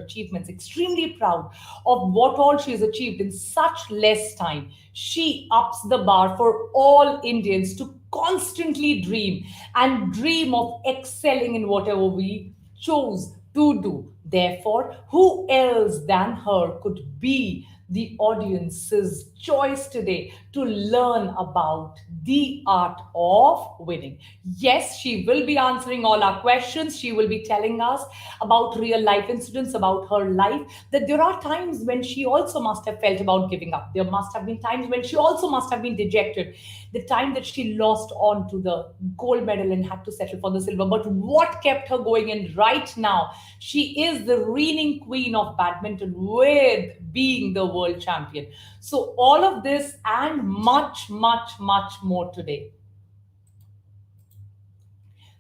achievements, extremely proud of what all she has achieved in such less time. She ups the bar for all Indians to constantly dream of excelling in whatever we chose to do. Therefore, who else than her could be the audience's choice today to learn about the art of winning? Yes, she will be answering all our questions. She will be telling us about real life incidents about her life, that there are times when she also must have felt about giving up. There must have been times when she also must have been dejected. The time that she lost on to the gold medal and had to settle for the silver. But what kept her going? And right now, she is the reigning queen of badminton with being the world champion. So all of this and much, much, much more today.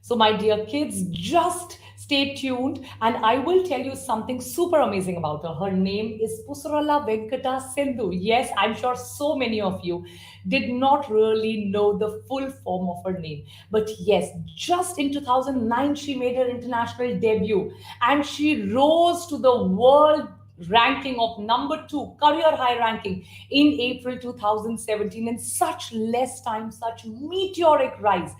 So, my dear kids, just stay tuned and I will tell you something super amazing about her. Her name is Pusarala Venkata Sindhu. Yes, I'm sure so many of you did not really know the full form of her name. But yes, just in 2009, she made her international debut and she rose to the world ranking of number 2, career high ranking in April 2017. In such less time, such meteoric rise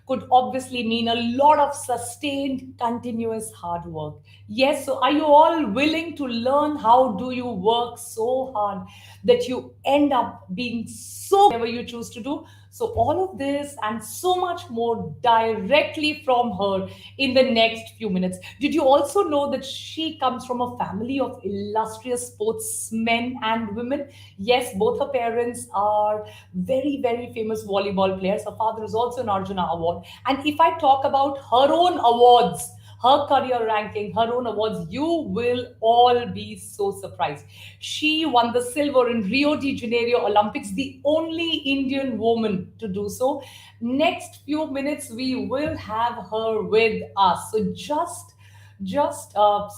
could obviously mean a lot of sustained, continuous hard work. Yes, so are you all willing to learn how do you work so hard that you end up being so whatever you choose to do? So all of this and so much more directly from her in the next few minutes. Did you also know that she comes from a family of illustrious sportsmen and women? Yes, both her parents are very, very famous volleyball players. Her father is also an Arjuna Award. And if I talk about her own awards, her career ranking, her own awards, you will all be so surprised. She won the silver in Rio de Janeiro Olympics, the only Indian woman to do so. Next few minutes, we will have her with us. So just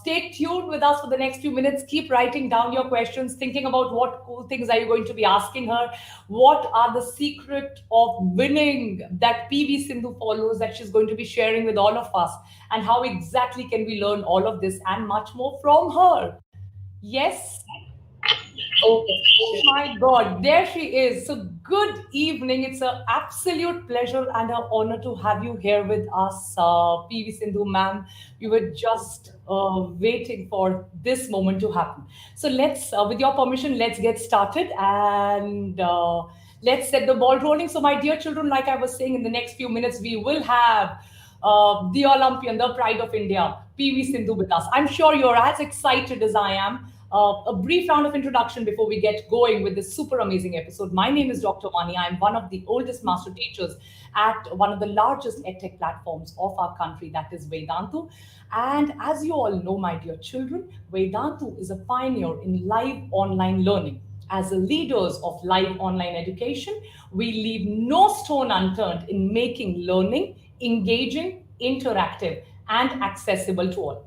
stay tuned with us for the next few minutes. Keep writing down your questions, thinking about what cool things are you going to be asking her. What are the secret of winning that PV Sindhu follows that she's going to be sharing with all of us? And how exactly can we learn all of this and much more from her? Yes. Oh, oh my God, there she is. So, good evening. It's an absolute pleasure and an honor to have you here with us, PV Sindhu, ma'am. We were just waiting for this moment to happen. So, with your permission, let's get started and let's set the ball rolling. So, my dear children, like I was saying, in the next few minutes, we will have the Olympian, the pride of India, PV Sindhu with us. I'm sure you're as excited as I am. A brief round of introduction before we get going with this super amazing episode. My name is Dr. Vani. I'm one of the oldest master teachers at one of the largest edtech platforms of our country, that is Vedantu. And as you all know, my dear children, Vedantu is a pioneer in live online learning. As the leaders of live online education, we leave no stone unturned in making learning engaging, interactive, and accessible to all.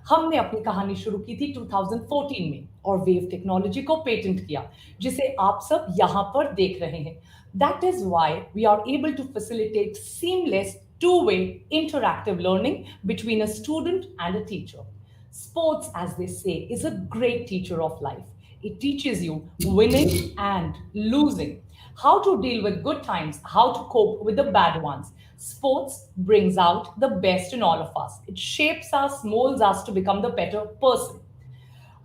हमने अपनी कहानी शुरू की थी 2014 में और wave technology को patent किया, जिसे आप सब यहाँ पर देख रहे हैं. That is why we are able to facilitate seamless two-way interactive learning between a student and a teacher. Sports, as they say, is a great teacher of life. It teaches you winning and losing, how to deal with good times, how to cope with the bad ones. Sports brings out the best in all of us. It shapes us, molds us to become the better person.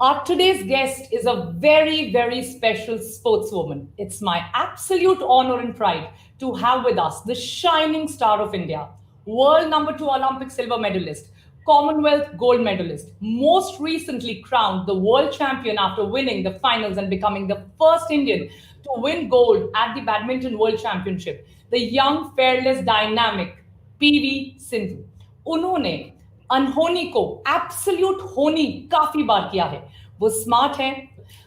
Our today's guest is a very, very special sportswoman. It's my absolute honor and pride to have with us the shining star of India, world number 2 Olympic silver medalist, Commonwealth gold medalist, most recently crowned the world champion after winning the finals and becoming the first Indian to win gold at the Badminton World Championship, the young, fearless, dynamic PV Sindhu. उन्होंने अनहोनी को absolute होनी काफी बार किया है. वो smart है.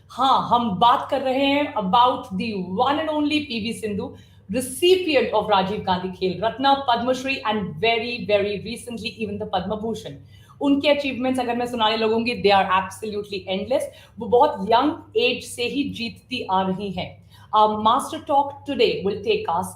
हाँ, हम बात कर रहे हैं about the one and only PV Sindhu, recipient of Rajiv Gandhi Khel Ratna, Padma Shri, and very, very recently even the Padma Bhushan. उनके अचीवमेंट्स अगर मैं सुनाने लगूंगी, दे आर एब्सोल्युटली एंडलेस. वो बहुत यंग एज से ही जीतती आ रही हैं. Our master talk today will take us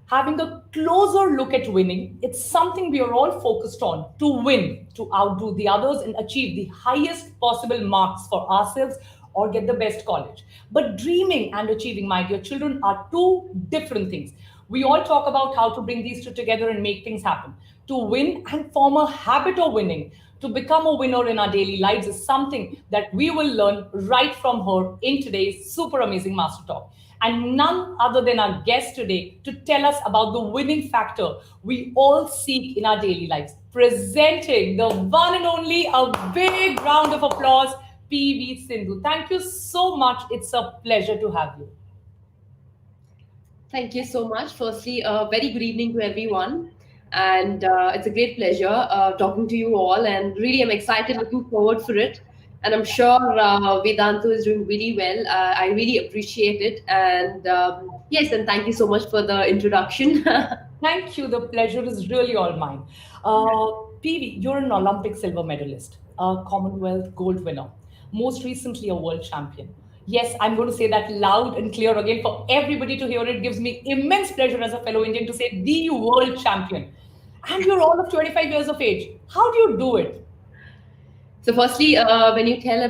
having a closer look at winning. It's something we are all focused on, to win, to outdo the others and achieve the highest possible marks for ourselves or get the best college. But dreaming and achieving, my dear children, are two different things. We all talk about how to bring these two together and make things happen. To win and form a habit of winning, to become a winner in our daily lives, is something that we will learn right from her in today's super amazing Master Talk. And none other than our guest today to tell us about the winning factor we all seek in our daily lives. Presenting the one and only, a big round of applause, PV Sindhu. Thank you so much. It's a pleasure to have you. Thank you so much. Firstly, a very good evening to everyone. And it's a great pleasure talking to you all. And really, I'm excited, looking forward for it. And I'm sure Vedantu is doing really well. I really appreciate it. And yes, and thank you so much for the introduction. Thank you. The pleasure is really all mine. PV, you're an Olympic silver medalist, a Commonwealth gold winner, most recently a world champion. Yes, I'm going to say that loud and clear again for everybody to hear. It gives me immense pleasure as a fellow Indian to say the world champion. And you're all of 25 years of age. How do you do it? So, firstly, when you tell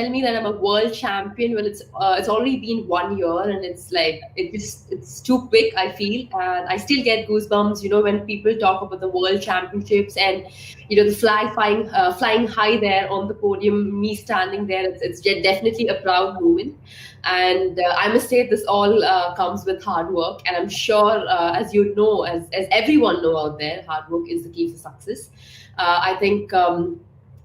me that I'm a world champion, well, it's already been 1 year, and it's too quick. I feel, and I still get goosebumps. When people talk about the world championships and the flying high there on the podium, me standing there, it's definitely a proud moment. And I must say, this all comes with hard work, and I'm sure, as you know, as everyone know out there, hard work is the key for success. I think.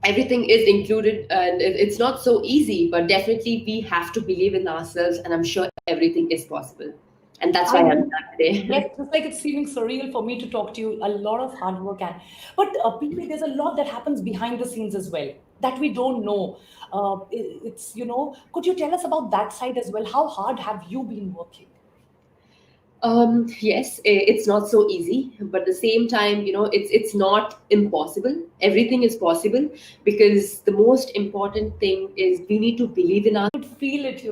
Everything is included, and it's not so easy, but definitely we have to believe in ourselves, and I'm sure everything is possible, and that's why I'm here today. Yes, it's like it's feeling surreal for me to talk to you. A lot of hard work, but PV, there's a lot that happens behind the scenes as well that we don't know. It's could you tell us about that side as well? How hard have you been working? Yes, it's not so easy, but at the same time, it's not impossible. Everything is possible, because the most important thing is we need to believe in our. I could feel it,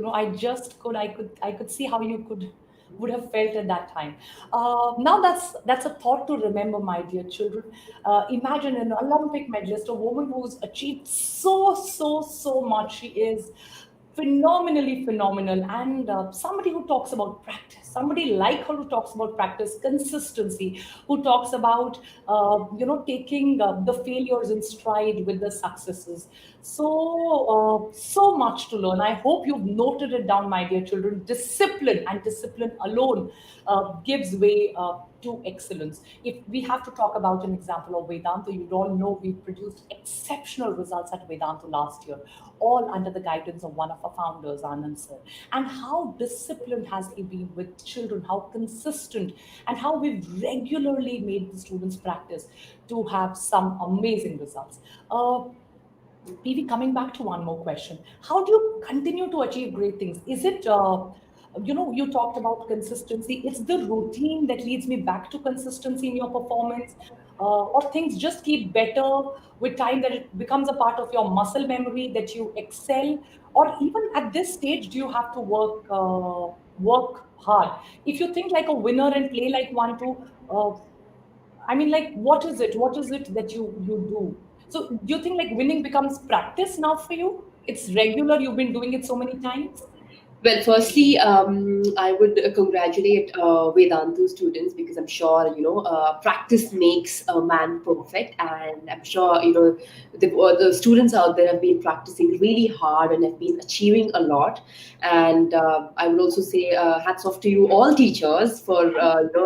I could see how you would have felt at that time. Now that's a thought to remember, my dear children. Imagine an Olympic medalist, a woman who's achieved so much. She is phenomenally phenomenal, and somebody who talks about practice, somebody like her who talks about practice, consistency, who talks about taking the failures in stride with the successes. So much to learn. I hope you've noted it down, my dear children. Discipline, and discipline alone gives way to excellence. If we have to talk about an example of Vedantu, you all know we produced exceptional results at Vedantu last year, all under the guidance of one of our founders, Anand sir. And how disciplined has he been with children, how consistent, and how we've regularly made the students practice to have some amazing results. PV, coming back to one more question. How do you continue to achieve great things? Is it, you talked about consistency. It's the routine that leads me back to consistency in your performance, or things just keep better with time, that it becomes a part of your muscle memory, that you excel, or even at this stage, do you have to work hard? If you think like a winner and play like one too, what is it? What is it that you do? So do you think like winning becomes practice now for you? It's regular. You've been doing it so many times. Well, firstly, I would congratulate Vedantu students, because I'm sure, practice makes a man perfect. And I'm sure, the students out there have been practicing really hard and have been achieving a lot. And I would also say hats off to you all teachers for,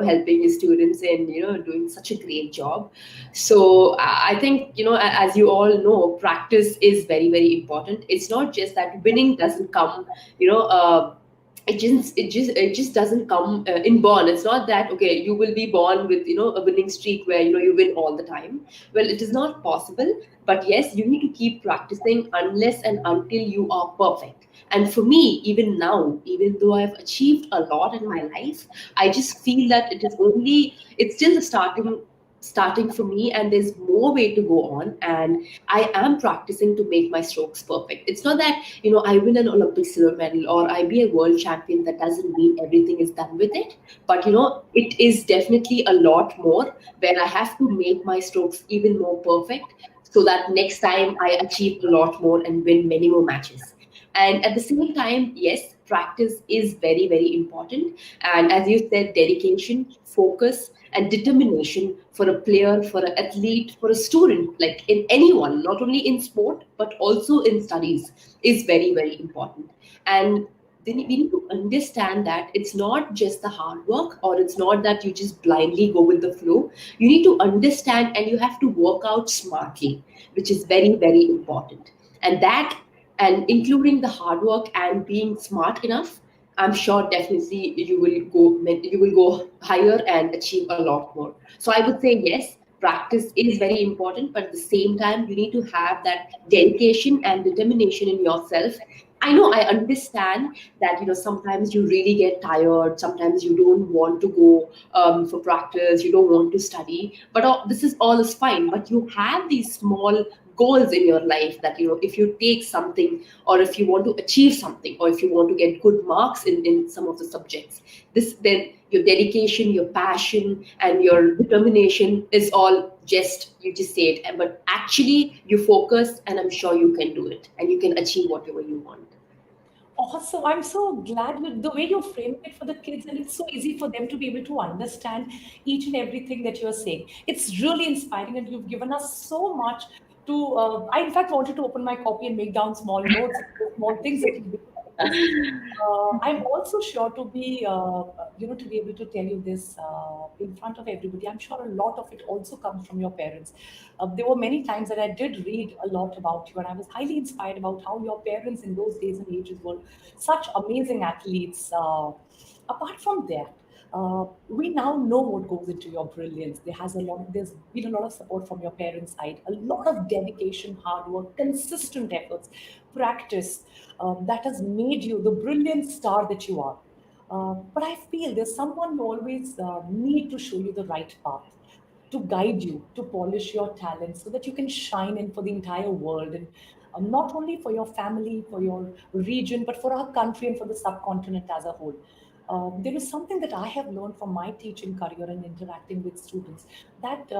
helping your students and, doing such a great job. So I think, as you all know, practice is very, very important. It's not just that winning doesn't come, it just doesn't come in born. It's not that, okay, you will be born with a winning streak where you win all the time. Well, it is not possible. But yes, you need to keep practicing unless and until you are perfect. And for me, even now, even though I've achieved a lot in my life, I just feel that it's still the starting starting for me, and there's more way to go on, and I am practicing to make my strokes perfect. It's not that, I win an Olympic silver medal or I be a world champion, that doesn't mean everything is done with it. But it is definitely a lot more, where I have to make my strokes even more perfect, so that next time I achieve a lot more and win many more matches. And at the same time, yes, practice is very, very important. And as you said, dedication, focus, and determination for a player, for an athlete, for a student, like in anyone, not only in sport, but also in studies, is very, very important. And then we need to understand that it's not just the hard work, or it's not that you just blindly go with the flow. You need to understand, and you have to work out smartly, which is very, very important. And that, and including the hard work and being smart enough, I'm sure definitely you will go higher and achieve a lot more. So I would say yes, practice is very important, but at the same time, you need to have that dedication and determination in yourself. I know, I understand that sometimes you really get tired. Sometimes you don't want to go for practice. You don't want to study. But this is all is fine. But you have these small goals in your life that if you take something, or if you want to achieve something, or if you want to get good marks in some of the subjects, this then your dedication, your passion, and your determination is all just, you just say it, but actually you focus, and I'm sure you can do it, and you can achieve whatever you want. Also, I'm so glad with the way you framed it for the kids, and it's so easy for them to be able to understand each and everything that you're saying. It's really inspiring, and you've given us so much to. I, in fact, wanted to open my copy and make down small notes, small things that you've given us. I'm also sure to be, to be able to tell you this in front of everybody. I'm sure a lot of it also comes from your parents. There were many times that I did read a lot about you, and I was highly inspired about how your parents in those days and ages were such amazing athletes. Apart from that, we now know what goes into your brilliance. There's been a lot of support from your parents' side, a lot of dedication, hard work, consistent efforts, practice that has made you the brilliant star that you are. But I feel there's someone who always need to show you the right path, to guide you, to polish your talents so that you can shine in for the entire world, and not only for your family, for your region, but for our country and for the subcontinent as a whole. There is something that I have learned from my teaching career and interacting with students, that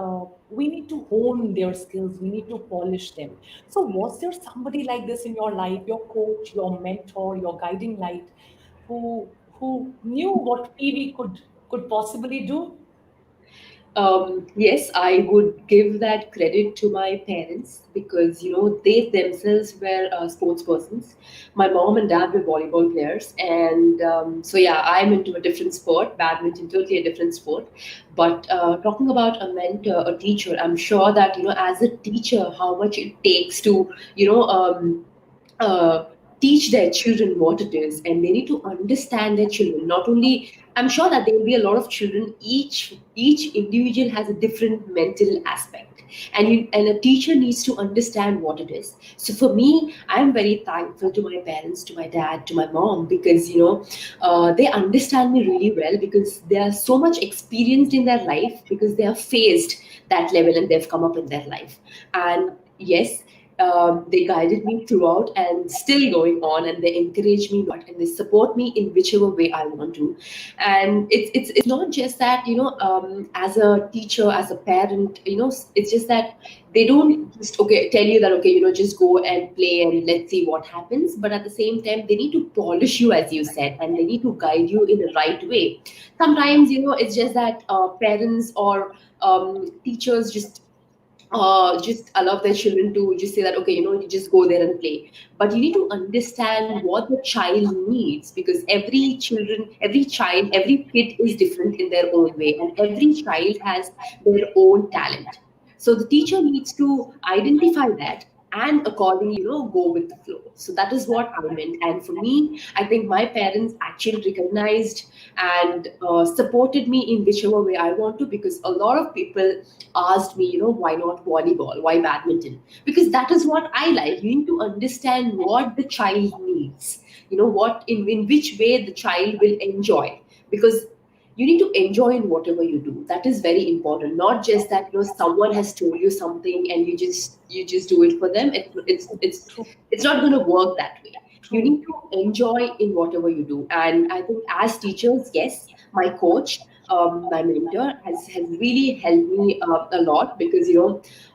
we need to hone their skills, we need to polish them. So, was there somebody like this in your life, your coach, your mentor, your guiding light, who knew what PV could possibly do? Yes, I would give that credit to my parents, because they themselves were sports persons. My mom and dad were volleyball players, and so yeah, I'm into a different sport, badminton, totally a different sport. But talking about a mentor, a teacher, I'm sure that as a teacher, how much it takes to uh, teach their children what it is, and they need to understand their children. Not only, I'm sure that there will be a lot of children, each individual has a different mental aspect, and a teacher needs to understand what it is. So for me, I'm very thankful to my parents, to my dad, to my mom, because they understand me really well, because they are so much experienced in their life, because they have faced that level and they've come up in their life. And yes, they guided me throughout and still going on, and they encourage me a lot, and they support me in whichever way I want to. And it's not just that as a teacher, as a parent, it's just that they don't just tell you that just go and play and let's see what happens. But at the same time, they need to polish you, as you said, and they need to guide you in the right way. Sometimes it's just that parents or teachers just allow their children to just say that you just go there and play. But you need to understand what the child needs, because every kid is different in their own way, and every child has their own talent. So the teacher needs to identify that, and accordingly go with the flow. So that is what I meant. And for me, I think my parents actually recognized and supported me in whichever way I want to, because a lot of people asked me, why not volleyball? Why badminton? Because that is what I like. You need to understand what the child needs, what in which way the child will enjoy. Because you need to enjoy in whatever you do. That is very important. Not just that someone has told you something and you just do it for them. True, It's not going to work that way. You true. need to enjoy in whatever you do. And I think as teachers, yes, my coach, my mentor has really helped me a lot, because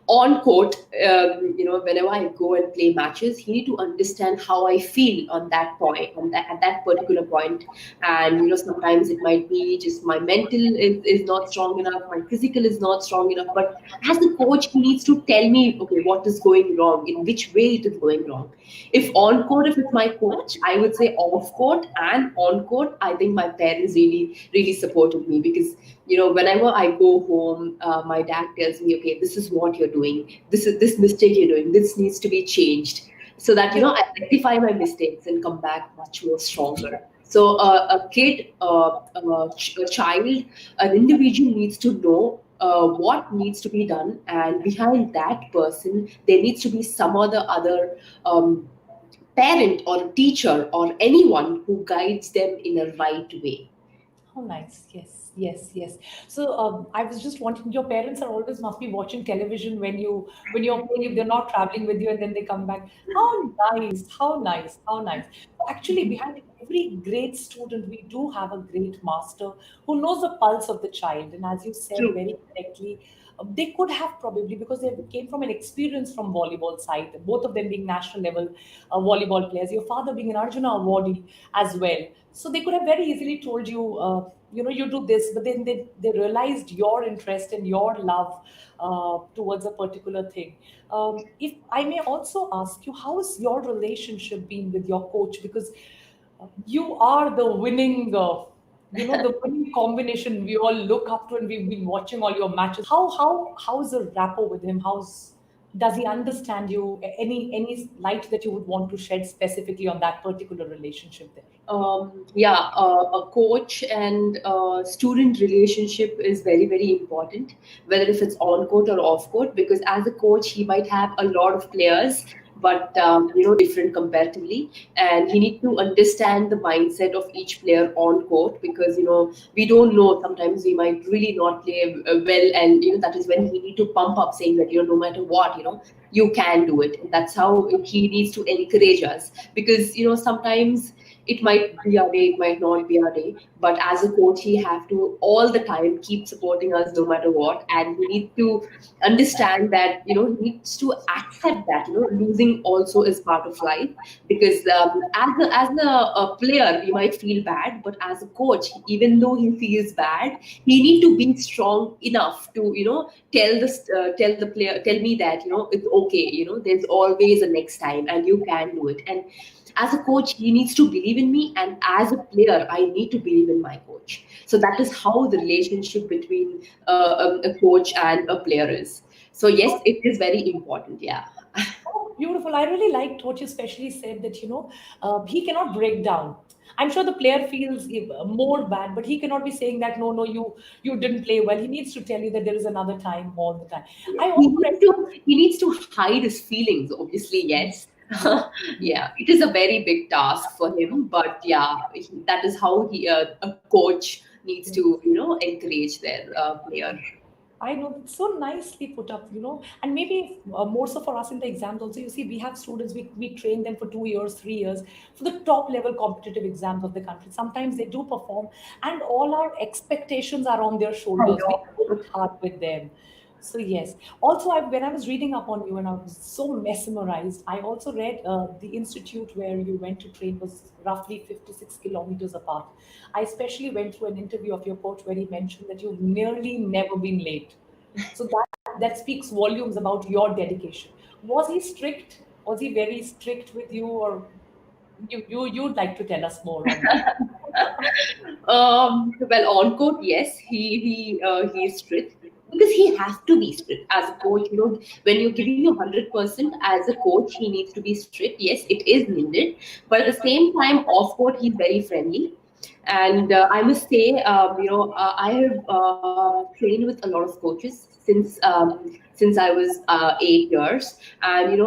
on court, whenever I go and play matches, he need to understand how I feel on that point, at that particular point. And sometimes it might be just my mental is not strong enough, my physical is not strong enough. But as a coach, he needs to tell me, okay, what is going wrong, in which way it is going wrong. If on court, if it's my coach, I would say off court. And on court, I think my parents really really supported me, because whenever I go home, my dad tells me, okay, this is what you're doing, this mistake you're doing, this needs to be changed, so that Yeah. I rectify my mistakes and come back much more stronger. So a kid, a child, an individual needs to know what needs to be done, and behind that person there needs to be some other parent or teacher or anyone who guides them in a right way. Oh, nice. Yes, yes, yes. So I was just wanting, your parents are always must be watching television when you're playing, if they're not traveling with you and then they come back. How nice, how nice, how nice. Actually, behind every great student, we do have a great master who knows the pulse of the child. And as you said True. very correctly, they could have probably, because they came from an experience from volleyball side, both of them being national level volleyball players, your father being an Arjuna awardee as well. So they could have very easily told you, you do this, but then they realized your interest and your love towards a particular thing. If I may also ask you, how has your relationship been with your coach? Because you are the winning, the winning combination we all look up to, and we've been watching all your matches. How's the rapport with him? Does he understand you? Any light that you would want to shed specifically on that particular relationship there? Yeah, a coach and student relationship is very, very important, whether if it's on court or off court, because as a coach, he might have a lot of players, but different comparatively, and he need to understand the mindset of each player on court, because we don't know, sometimes we might really not play well, and that is when he need to pump up, saying that no matter what, you can do it. And that's how he needs to encourage us, because sometimes it might be our day, it might not be our day. But as a coach, he have to all the time keep supporting us no matter what. And we need to understand that, he needs to accept that, losing also is part of life. Because as a player, we might feel bad, but as a coach, even though he feels bad, he need to be strong enough to, tell the player, tell me that, it's okay, there's always a next time and you can do it. And as a coach, he needs to believe in me, and as a player, I need to believe in my coach. So that is how the relationship between a coach and a player is. So yes, it is very important. Yeah. Oh, beautiful. I really liked what you especially said that, he cannot break down. I'm sure the player feels more bad, but he cannot be saying that, no, no, you didn't play well. He needs to tell you that there is another time all the time. I He also read needs to he needs to hide his feelings. Obviously, yes. Yeah, it is a very big task for him, but yeah, that is how a coach needs some. to encourage their player. I know it's so nicely put up, and maybe more so for us in the exams also. You see, we have students, we train them for 2 years, 3 years for the top level competitive exams of the country. Sometimes they do perform, and all our expectations are on their I shoulders. We know. work hard with them. So yes. Also, when I was reading up on you and I was so mesmerized, I also read the institute where you went to train was roughly 56 kilometers apart. I especially went through an interview of your coach where he mentioned that you've nearly never been late. So that speaks volumes about your dedication. Was he strict? Was he very strict with you, or you'd like to tell us more on that? Well, on court, yes, he is strict, because he has to be strict as a coach. When you're giving your 100% as a coach, he needs to be strict. Yes, it is needed, but at the same time, off court, he's very friendly. And I must say, I have trained with a lot of coaches since I was 8 years, and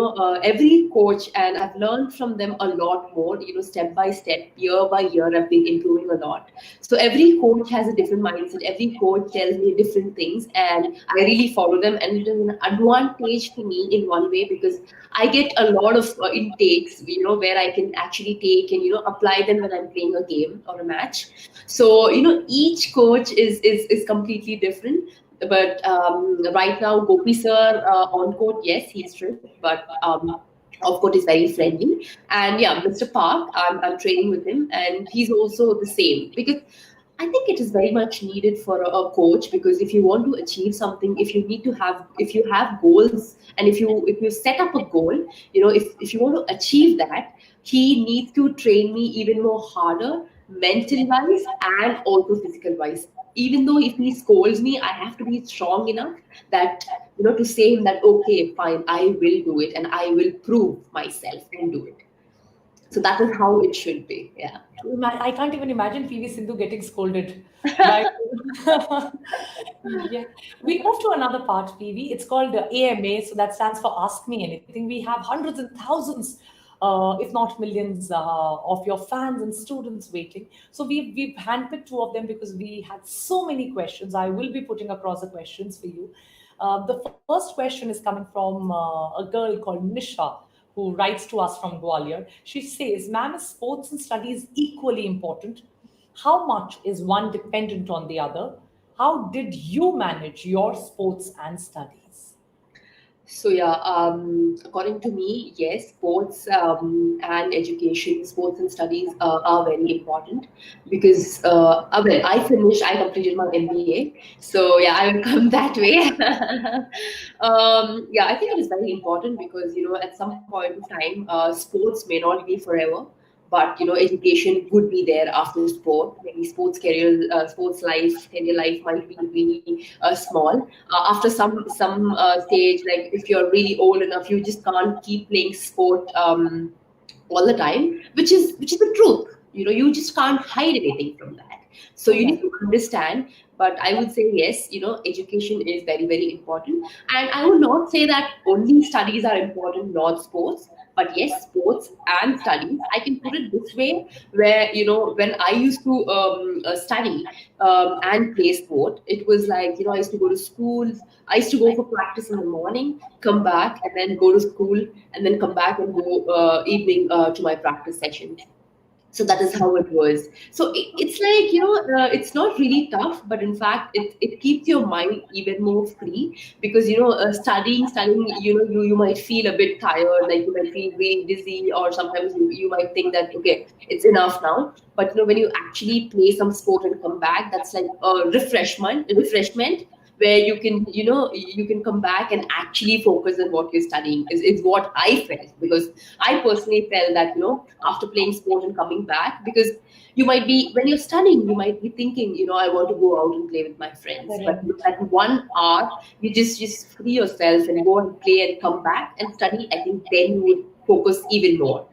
every coach, and I've learned from them a lot more. Step by step, year by year, I've been improving a lot. So every coach has a different mindset. Every coach tells me different things, and I really follow them. And it is an advantage to me in one way because I get a lot of intakes, where I can actually take and apply them when I'm playing a game or a match. So each coach is completely different. But right now, Gopi sir on court, yes, he's strict, but off court is very friendly. And yeah, Mr. Park, I'm training with him, and he's also the same because I think it is very much needed for a coach, because if you want to achieve something, if you have goals, and if you set up a goal, if you want to achieve that, he needs to train me even more harder, mental wise and also physical wise. Even though if he scolds me, I have to be strong enough that to say him that okay, fine, I will do it and I will prove myself and do it. So that is how it should be. Yeah. I can't even imagine PV Sindhu getting scolded. By... yeah. We move to another part, PV. It's called the AMA, so that stands for Ask Me Anything. We have hundreds and thousands, if not millions, of your fans and students waiting. So we've handpicked two of them because we had so many questions. I will be putting across the questions for you. The first question is coming from a girl called Nisha, who writes to us from Gwalior. She says, ma'am, is sports and studies equally important? How much is one dependent on the other? How did you manage your sports and studies? So yeah, according to me, yes, sports and education, sports and studies are very important because well, I completed my MBA, so yeah, I will come that way. Yeah, I think it is very important because at some point of time, sports may not be forever, but education would be there after sport. Maybe sports career, sports life, career life might be really small. After some stage, like if you're really old enough, you just can't keep playing sport all the time, which is the truth. You just can't hide anything from that. So you need to understand. But I would say yes, education is very, very important. And I would not say that only studies are important, not sports. But yes, sports and studies. I can put it this way, where when I used to study and play sport, it was like I used to go to school. I used to go for practice in the morning, come back, and then go to school, and then come back and go evening to my practice sessions. So that is how it was. So it's like it's not really tough, but in fact it keeps your mind even more free, because studying, you might feel a bit tired, like you might feel really dizzy, or sometimes you might think that okay, it's enough now. But when you actually play some sport and come back, that's like a refreshment where you can come back and actually focus on what you're studying is what I felt, because I personally felt that after playing sport and coming back, because you might be, when you're studying, you might be thinking I want to go out and play with my friends, but at 1 hour you just free yourself and go and play and come back and study. I think then you would focus even more.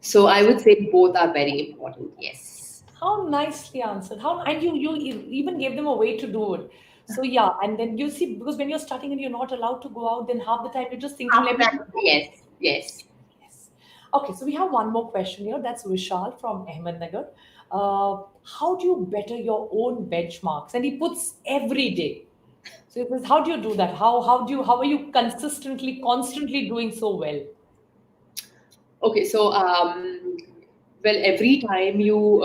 So I would say both are very important. Yes. How nicely answered. And you even gave them a way to do it. So yeah, and then you see, because when you're studying and you're not allowed to go out, then half the time you're just thinking, let me. Yes, yes. Yes. Okay, so we have one more question here. That's Vishal from Ahmednagar. How do you better your own benchmarks? And he puts every day. So it was, how do you do that? How are you constantly doing so well? Okay, so well, every time you,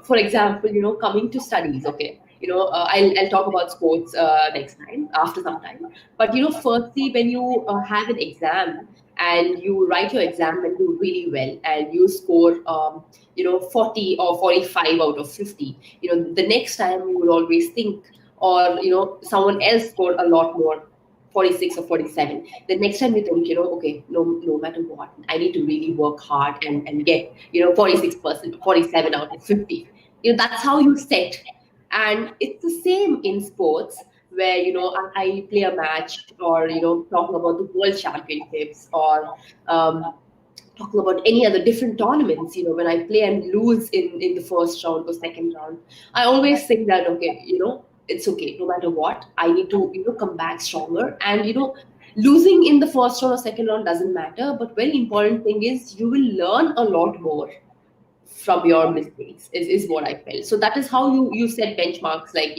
for example, coming to studies, okay, I'll talk about sports next time, after some time. But firstly, when you have an exam and you write your exam and do really well, and you score 40 or 45 out of 50, the next time you will always think, or someone else scored a lot more, 46 or 47. The next time you think, okay, no matter what, I need to really work hard and get 46%, 47 out of 50. That's how you set. And it's the same in sports, where I play a match, or talking about the world championships, or talking about any other different tournaments, when I play and lose in the first round or second round, I always think that, okay, it's okay. No matter what, I need to, come back stronger. And, losing in the first round or second round doesn't matter. But very important thing is you will learn a lot more from your mistakes is what I felt. So that is how you set benchmarks. Like,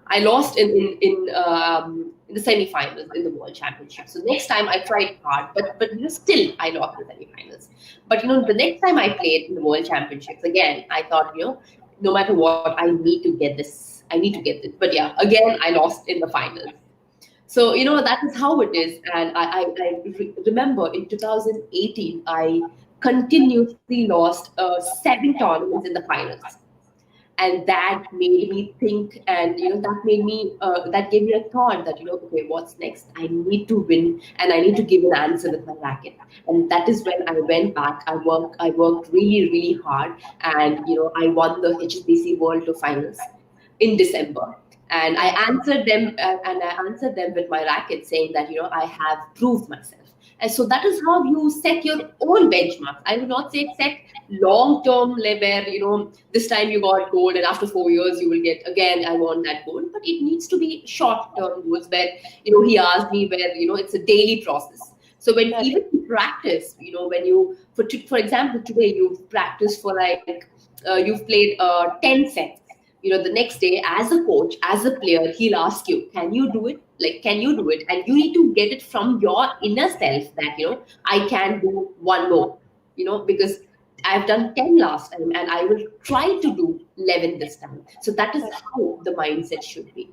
I lost in the semifinals in the World Championship. So next time I tried hard, but still I lost the semifinals. But the next time I played in the World Championships again, I thought, no matter what, I need to get this. I need to get this. But yeah, again I lost in the finals. So that is how it is. And I remember in 2018 I continuously lost 7 tournaments in the finals, and that made me think, and that gave me a thought that okay, what's next? I need to win, and I need to give an answer with my racket. And that is when I went back. I worked really, really hard, and I won the HSBC World Tour finals in December. And I answered them with my racket, saying that I have proved myself. And so that is how you set your own benchmarks. I would not say set long term, where this time you got gold, and after 4 years you will get again. I want that gold, but it needs to be short term goals. Where he asked me where it's a daily process. So when even you practice, when you for example today you've practiced for like you've played 10 sets. The next day, as a coach, as a player, he'll ask you, can you do it? Like, can you do it? And you need to get it from your inner self that, I can do one more, because I've done 10 last time and I will try to do 11 this time. So that is how the mindset should be.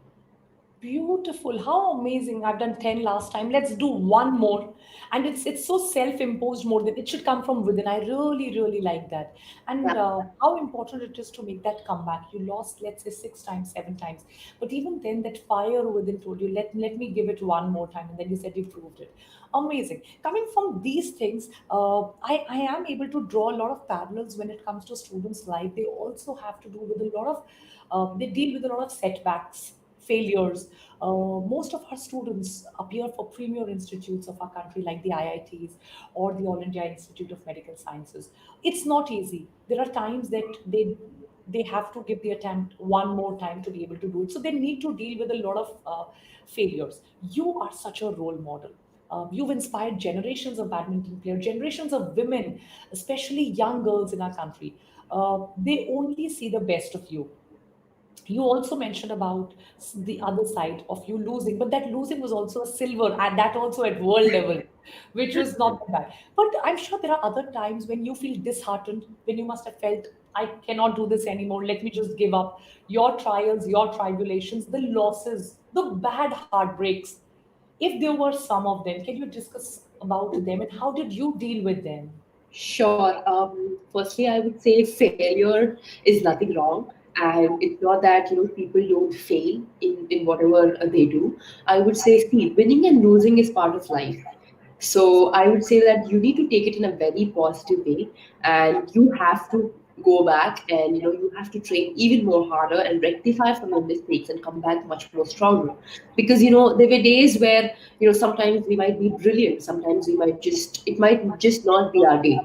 Beautiful. How amazing. I've done 10 last time. Let's do one more. And it's so self-imposed more than it should come from within. I really, really like that. And Yeah. how important it is to make that comeback. You lost, let's say, 6 times, 7 times. But even then, that fire within told you, let me give it one more time. And then you said you proved it. Amazing. Coming from these things, I am able to draw a lot of parallels when it comes to students' life. They also have to do with a lot of, they deal with a lot of setbacks, failures. Most of our students appear for premier institutes of our country, like the IITs or the All India Institute of Medical Sciences. It's not easy. There are times that they have to give the attempt one more time to be able to do it. So they need to deal with a lot of failures. You are such a role model. You've inspired generations of badminton players, generations of women, especially young girls in our country. They only see the best of you. You also mentioned about the other side of you losing, but that losing was also a silver, and that also at world level, which was not that bad. But I'm sure there are other times when you feel disheartened, when you must have felt, I cannot do this anymore, let me just give up. Your trials, your tribulations, the losses, the bad heartbreaks, if there were some of them, can you discuss about them and how did you deal with them? Sure. Firstly, I would say failure is nothing wrong. And it's not that, people don't fail in whatever they do. I would say, see, winning and losing is part of life. So I would say that you need to take it in a very positive way, and you have to go back and you have to train even more harder and rectify from your mistakes and come back much more stronger. Because there were days where sometimes we might be brilliant, sometimes it might just not be our day.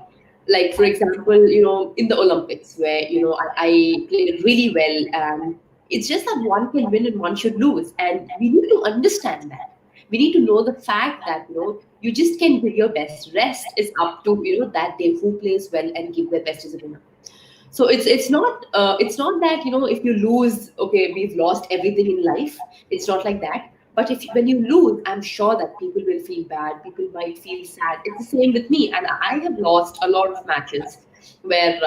Like for example, in the Olympics where I played really well, and it's just that one can win and one should lose, and we need to understand that. We need to know the fact that you just can give your best. Rest is up to that day who plays well and give their best as a winner. So it's not that if you lose, okay, we've lost everything in life. It's not like that. But if when you lose, I'm sure that people will feel bad. People might feel sad. It's the same with me, and I have lost a lot of matches where,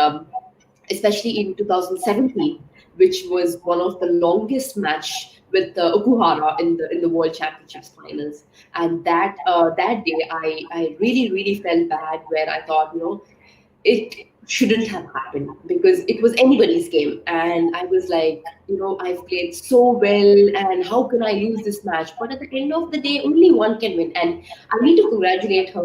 especially in 2017, which was one of the longest match with Okuhara in the World Championships finals. And that day, I really, really felt bad, where I thought it shouldn't have happened, because it was anybody's game. And I was like, I've played so well, and how can I lose this match? But at the end of the day, only one can win. And I need to congratulate her,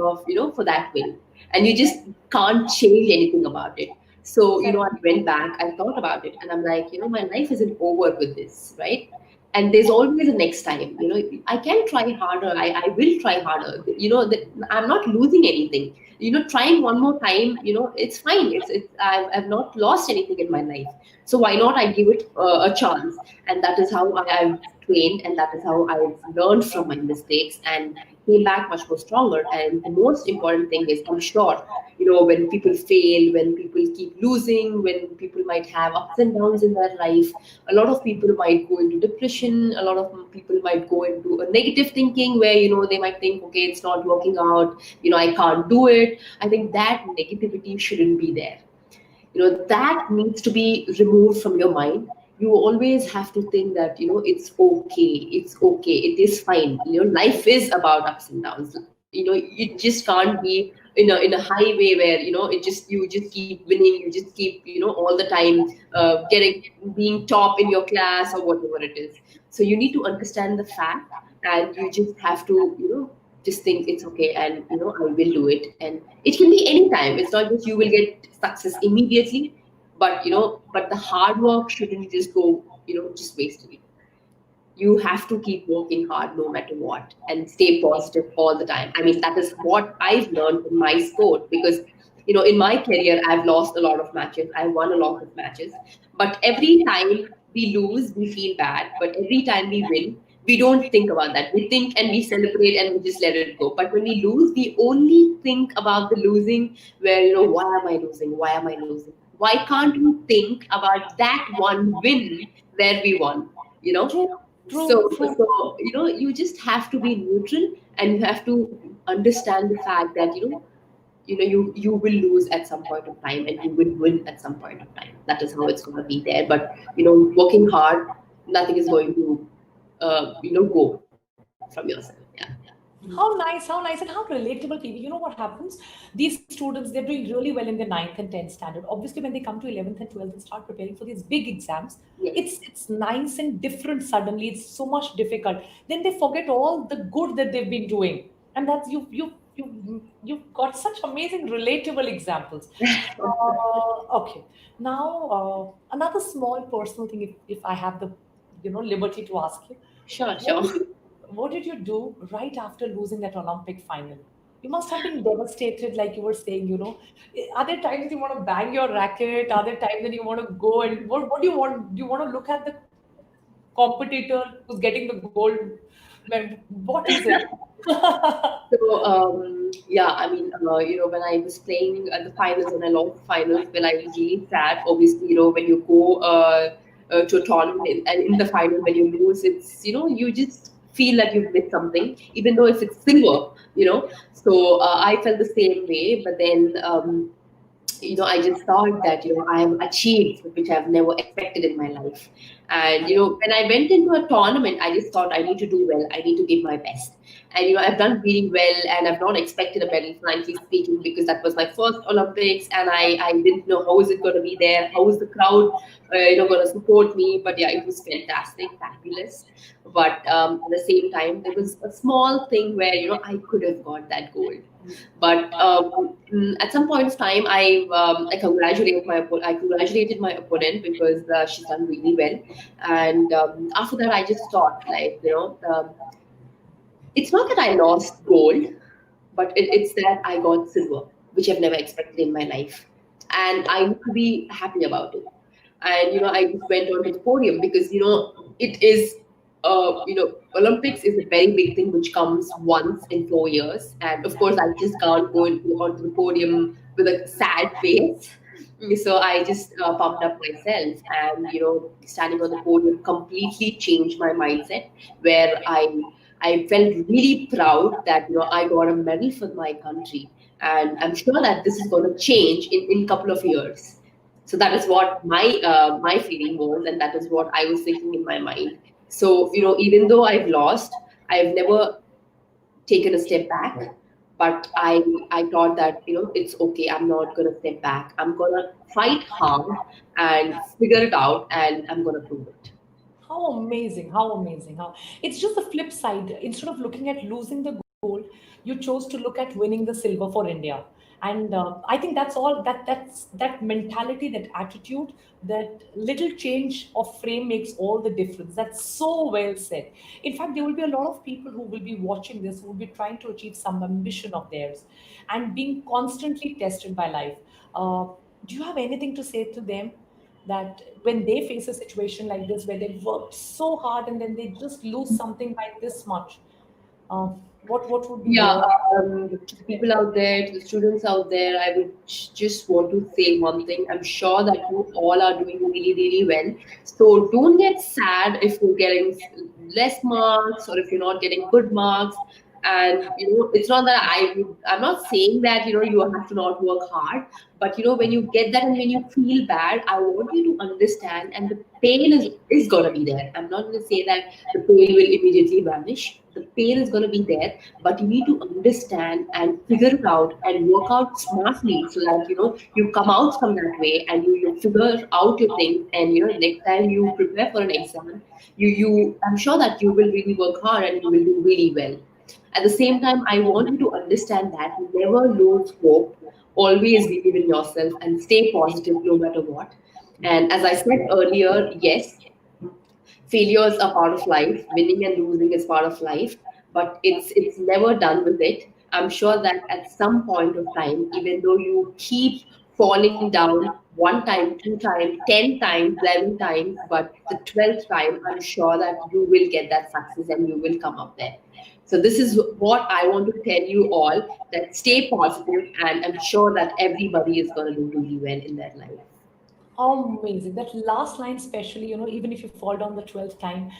for that win. And you just can't change anything about it. So, I went back, I thought about it, and I'm like, my life isn't over with this, right? and there's always a next time. I can try harder. I will try harder. I'm not losing anything. Trying one more time, it's fine. I've not lost anything in my life. So why not I give it a chance? And that is how I've trained, and that is how I've learned from my mistakes and came back much more stronger. And the most important thing is, I'm sure, when people fail, when people keep losing, when people might have ups and downs in their life, a lot of people might go into depression. A lot of people might go into a negative thinking where, they might think, okay, it's not working out, I can't do it. I think that negativity shouldn't be there. That needs to be removed from your mind. You always have to think that, it's okay, it is fine. Life is about ups and downs. You just can't be in a highway where, you just keep winning, you just keep, all the time getting being top in your class or whatever it is. So you need to understand the fact, and you just have to, just think it's okay, and I will do it. And it can be any time. It's not just you will get success immediately, but but the hard work shouldn't just go, just wasted. You have to keep working hard no matter what, and stay positive all the time. I mean, that is what I've learned in my sport, because in my career I've lost a lot of matches, I won a lot of matches, but every time we lose we feel bad, but every time we win we don't think about that. We think and we celebrate and we just let it go. But when we lose, we only think about the losing, where, why am I losing? Why am I losing? Why can't we think about that one win where we won? You know? True, true, true. So you just have to be neutral, and you have to understand the fact that, you will lose at some point of time, and you will win at some point of time. That is how it's going to be there. But, working hard, nothing is going to go from yourself. Yeah. How nice, and how relatable, PV. You know what happens? These students, they're doing really well in the ninth and 10th standard. Obviously, when they come to 11th and 12th and start preparing for these big exams, Yes. it's nice and different suddenly. It's so much difficult. Then they forget all the good that they've been doing. And that's you've got such amazing relatable examples. Okay. Now, another small personal thing, if I have the liberty to ask you, Sure, what sure. did you, what did you do right after losing that Olympic final? You must have been devastated, like you were saying. Are there times you want to bang your racket? Are there times that you want to go and what do you want? Do you want to look at the competitor who's getting the gold? What is it? So yeah, I mean, when I was playing at the finals and I lost the finals, well, I was really sad. Obviously, when you go to a tournament and in the final when you lose, it's you just feel that you've missed something, even though if it's silver. So I felt the same way, but then. I just thought that, I have achieved, which I've never expected in my life. And, when I went into a tournament, I just thought I need to do well. I need to give my best. And, I've done really well, and I've not expected a medal, frankly speaking, because that was my first Olympics, and I didn't know how is it going to be there, how is the crowd, going to support me. But yeah, it was fantastic, fabulous. But at the same time, there was a small thing where, I could have got that gold. But at some point of time, I congratulated my opponent because she's done really well. And after that, I just thought, like, it's not that I lost gold, but it's that I got silver, which I've never expected in my life, and I need to be happy about it. And I just went on to the podium because it is Olympics is a very big thing which comes once in 4 years, and of course I just can't go onto the podium with a sad face. So I just pumped up myself, and standing on the podium completely changed my mindset, where I felt really proud that I got a medal for my country, and I'm sure that this is going to change in a couple of years. So that is what my feeling was, and that is what I was thinking in my mind. So even though I've lost, I've never taken a step back, but I thought that it's okay. I'm not gonna step back. I'm gonna fight hard and figure it out, and I'm gonna prove it. How amazing, how amazing, how it's just the flip side. Instead of looking at losing the gold, you chose to look at winning the silver for India. And I think that's all. That mentality, that attitude, that little change of frame makes all the difference. That's so well said. In fact, there will be a lot of people who will be watching this, who will be trying to achieve some ambition of theirs, and being constantly tested by life. Uh, do you have anything to say to them, that when they face a situation like this, where they've worked so hard and then they just lose something by this much? Uh, what would be Yeah, your to the people out there, to the students out there, I would just want to say one thing. I'm sure that you all are doing really, really well. So don't get sad if you're getting less marks or if you're not getting good marks. And it's not that I'm not saying that you have to not work hard, but when you get that and when you feel bad, I want you to understand, and the pain is gonna be there. I'm not gonna say that the pain will immediately vanish. The pain is gonna be there, but you need to understand and figure it out and work out smartly so that you come out from that way and you figure out your things, and next time you prepare for an exam, you I'm sure that you will really work hard and you will do really well. At the same time, I want you to understand that never lose hope, always believe in yourself and stay positive no matter what. And as I said earlier, yes, failures are part of life, winning and losing is part of life, but it's never done with it. I'm sure that at some point of time, even though you keep falling down one time, two times, 10 times, 11 times, but the 12th time, I'm sure that you will get that success and you will come up there. So this is what I want to tell you all, that stay positive, and I'm sure that everybody is going to do really well in their life. Amazing. That last line, especially, even if you fall down the 12th time,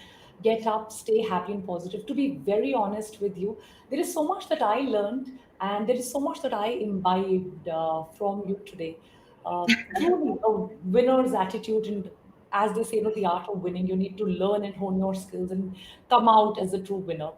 get up, stay happy and positive. To be very honest with you, there is so much that I learned, and there is so much that I imbibed from you today. Truly, a winner's attitude, and as they say, the art of winning, you need to learn and hone your skills and come out as a true winner.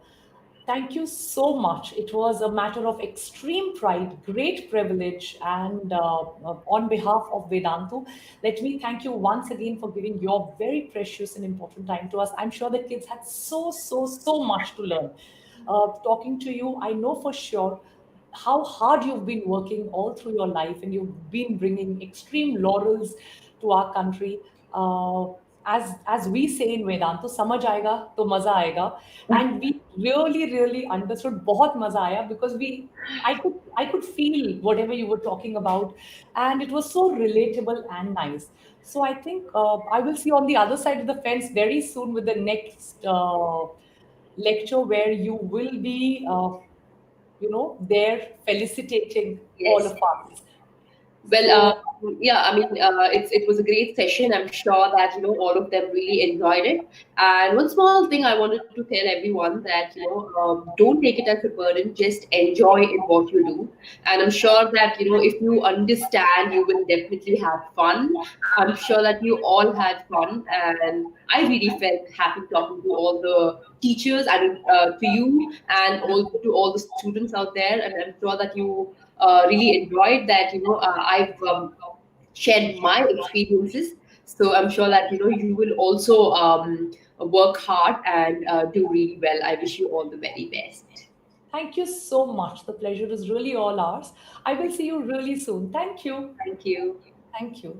Thank you so much. It was a matter of extreme pride, great privilege, and on behalf of Vedantu, let me thank you once again for giving your very precious and important time to us. I'm sure the kids had so much to learn. Talking to you, I know for sure how hard you've been working all through your life, and you've been bringing extreme laurels to our country. As we say in Vedantu, समझ आएगा तो मजा आएगा, and we really understood. बहुत मजा आया, because I could feel whatever you were talking about, and it was so relatable and nice. So I think I will see you on the other side of the fence very soon with the next lecture, where you will be there felicitating all Yes. of us. Well, So yeah, I mean, it was a great session. I'm sure that all of them really enjoyed it. And one small thing I wanted to tell everyone, that don't take it as a burden. Just enjoy in what you do. And I'm sure that if you understand, you will definitely have fun. I'm sure that you all had fun, and I really felt happy talking to all the teachers, and to you, and also to all the students out there. And I'm sure that you really enjoyed that. I've shared my experiences, so I'm sure that you will also work hard and do really well. I wish you all the very best. thank you so much. The pleasure is really all ours. I will see you really soon. Thank you. Thank you. Thank you.